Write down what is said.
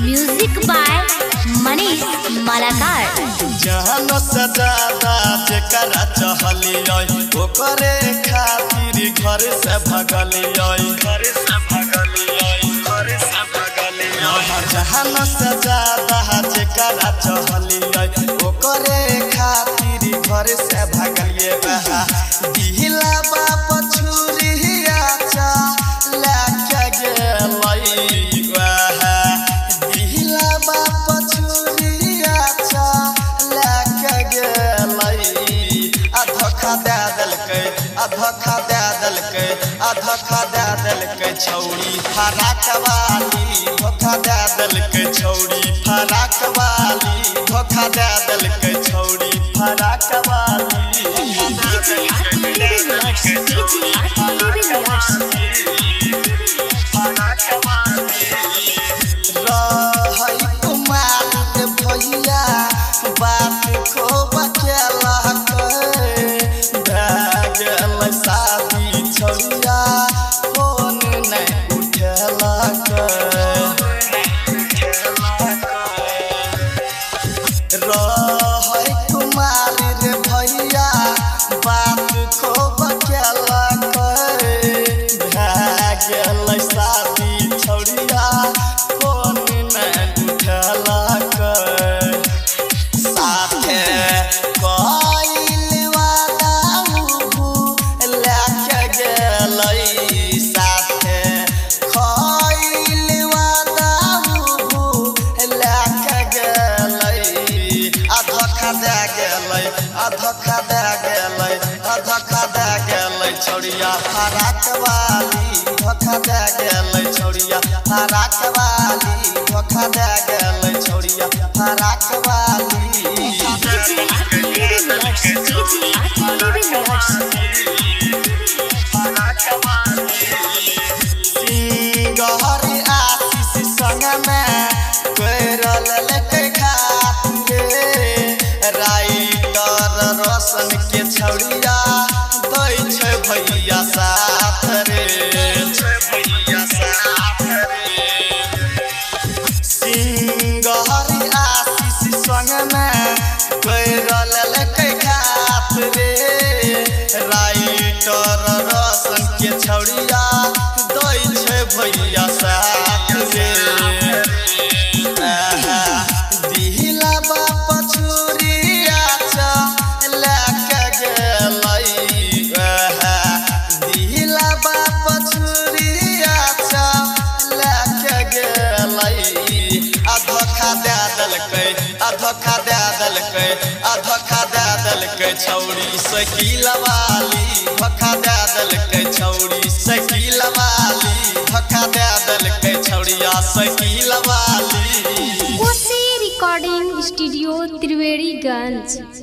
Music by Manish Malakar. जहन सजादा जेकरा चहलियै ओकरे खातिर घर से भगलियै जहन सजादा जेकरा चहलियै ओकरे खातिर घर से भगलियै दिहला बाप छुरिया चा लेके गेलै दिहला बाप छुरिया चा लेके गेलै धोखा दे देलकै छौरी फराक वाली धोखा दे देलकै छौरी फराक वाली धोखा दे देलकै छौरी फराक वाली भैया बात खूब शादी छौरिया फोन नहीं उठेलक रहै कुमार रे भैया बात खूब केलक भए गेलै शादी छौरिया फोन नहीं उठेलक साथे धोखा दे गेलै छौरिया फराक वाली धोखा दे गेलै छौरिया फराक वाली धोखा दे गेलै छौरिया फराक वाली सिंगर आशीष संग में कोइरल लेके घाट गे राइटर रोशन के छौरिया दै छै भैया साथ रे सिंगर आशीष संग में कोइरल लेके घाट रे राइटर रोशन के छौरिया दै छै भैया साथ रे दिहला बाप छुरिया चा लेके गेलै दिहला बाप छुरिया चा लेके गेलै धोखा दे देलकै छौरी साइकिल वाली धोखा दे देलकै छौरी साइकिल वाली धोखा दे देलकै छौरिया साइकिल वाली। Recording studio Triveniganj.